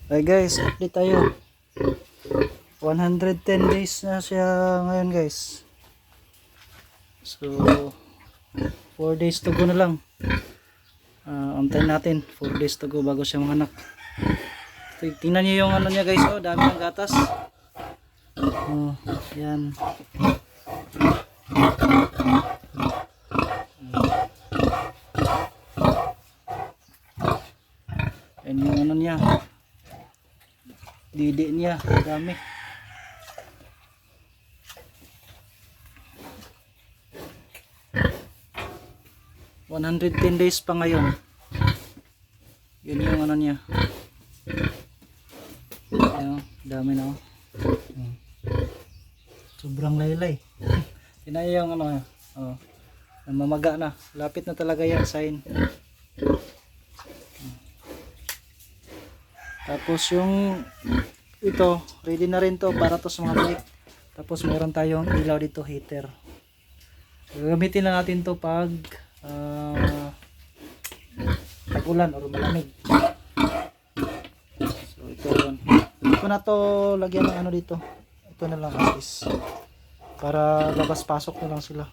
Okay guys, update tayo. 110 days na siya ngayon guys. So 4 days to go na lang. Antayin natin 4 days to go bago siya manganak. So, tingnan niyo yung ano niya guys, oh, dami ng gatas. Oh, yan. Yan yung ano niya. Didi niya, dami. $110 days pa ngayon. Yun yung ano niya. Ayan, dami na. Sobrang laylay. Tinaya yung ano, oh, mamaga na. Lapit na talaga yan, sign. Tapos yung ito, ready na rin to para to sa mga balik. Tapos meron tayong ilaw dito, heater. Gagamitin lang natin to pag tag-ulan o malamig. So ito yun. Ito na to, lagyan ng ano dito. Ito na lang as is. Para labas-pasok na lang sila.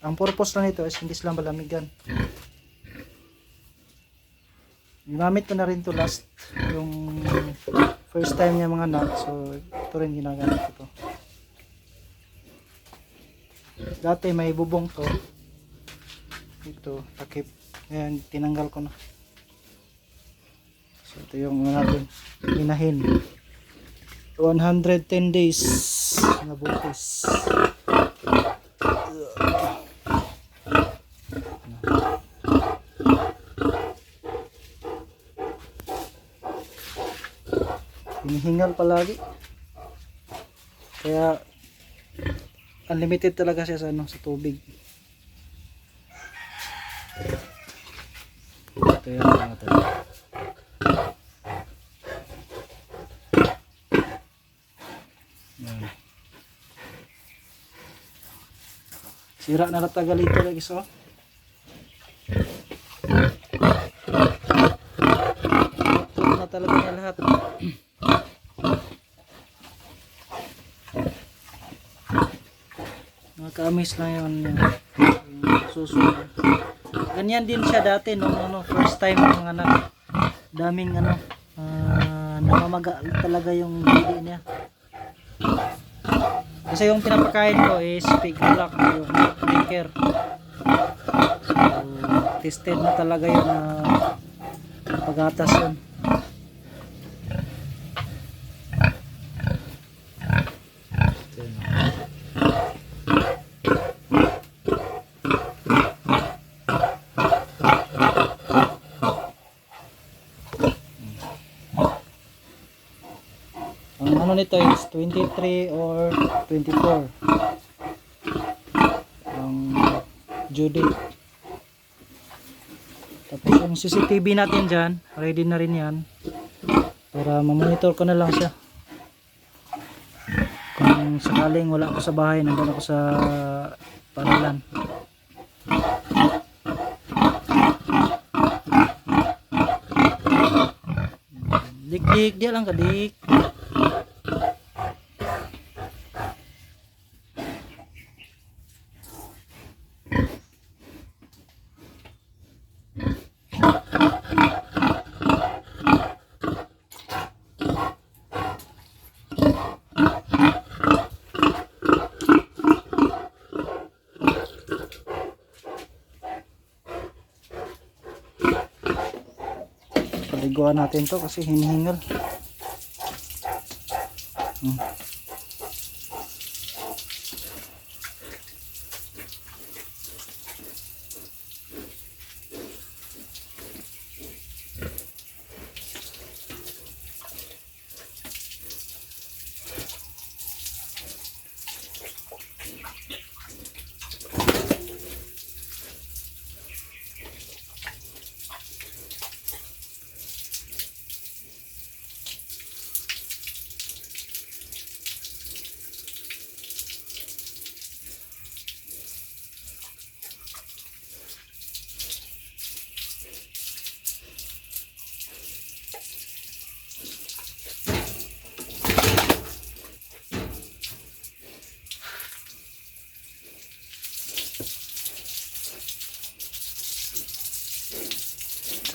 Ang purpose lang nito is hindi sila malamigan. Ginamit ko na rin to last yung first time niya mga anak, so ito rin ginagamit ko to. Dati may bubong to, ito takip, ngayon tinanggal ko na. So ito yung natin minahin. 110 days na butis. Hinihingal palagi. Kaya unlimited talaga siya sa ano, sa tubig. Ito yan mga to. Yan. Sira na natagal ito lagi so. Ito na talaga niya lahat. Nakakamiss lang yun yung susunod. Ganyan din siya dati nung ano, first time ng anak. Daming ano, namamaga talaga yung didi niya. Kasi yung pinapakain ko is pig block, yung maker. So, tested na talaga yun na pagatas yun. Ang ano nito is 23 or 24 ang due date. Tapos yung CCTV natin dyan, ready na rin yan para mamonitor ko na lang siya kung sakaling wala ako sa bahay, nandun ako sa panalan. Dik-dik, dia lang kadik. Paliguan natin to kasi hinihingal.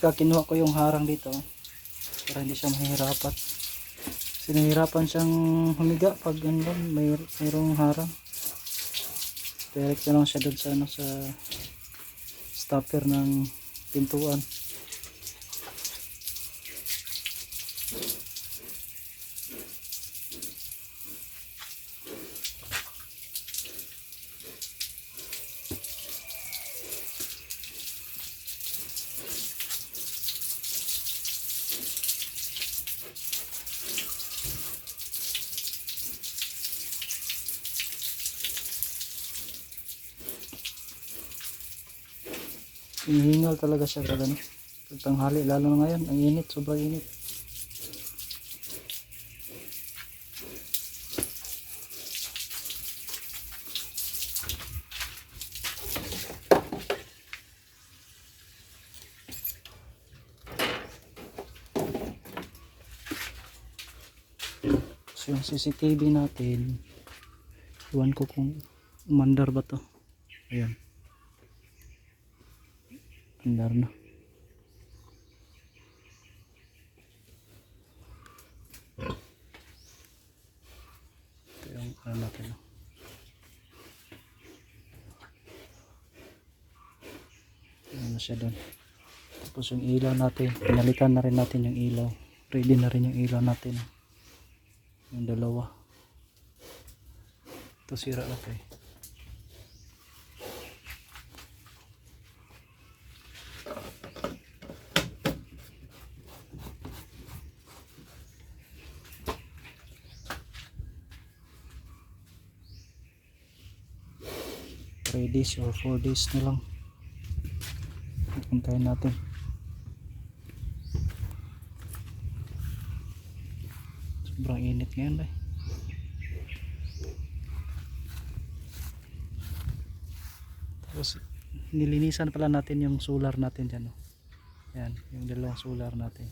Saka kinuha ko yung harang dito para hindi siya mahirapan. Sinahirapan siyang humiga pag ano, mayroong harang. Direct na lang siya doon sa ano, sa stopper ng pintuan. Hinihingal talaga siya pag ano, pag tanghali, lalo na ngayon, ang init, sobrang init. So yung CCTV natin, iwan ko kung umandar ba to. Ayan, andar na. Ito yung ano natin. Ayan na siya doon. Tapos yung ilaw natin, pinalitan na rin natin yung ilaw. Ready na rin yung ilaw natin. Yung dalawa. Ito sira na to eh. Three days or 4 days na lang. Puntahin natin. Sobrang init ngayon eh. Tapos nilinisan pala natin yung solar natin dyan. Oh. Yan, yung dalawang solar natin.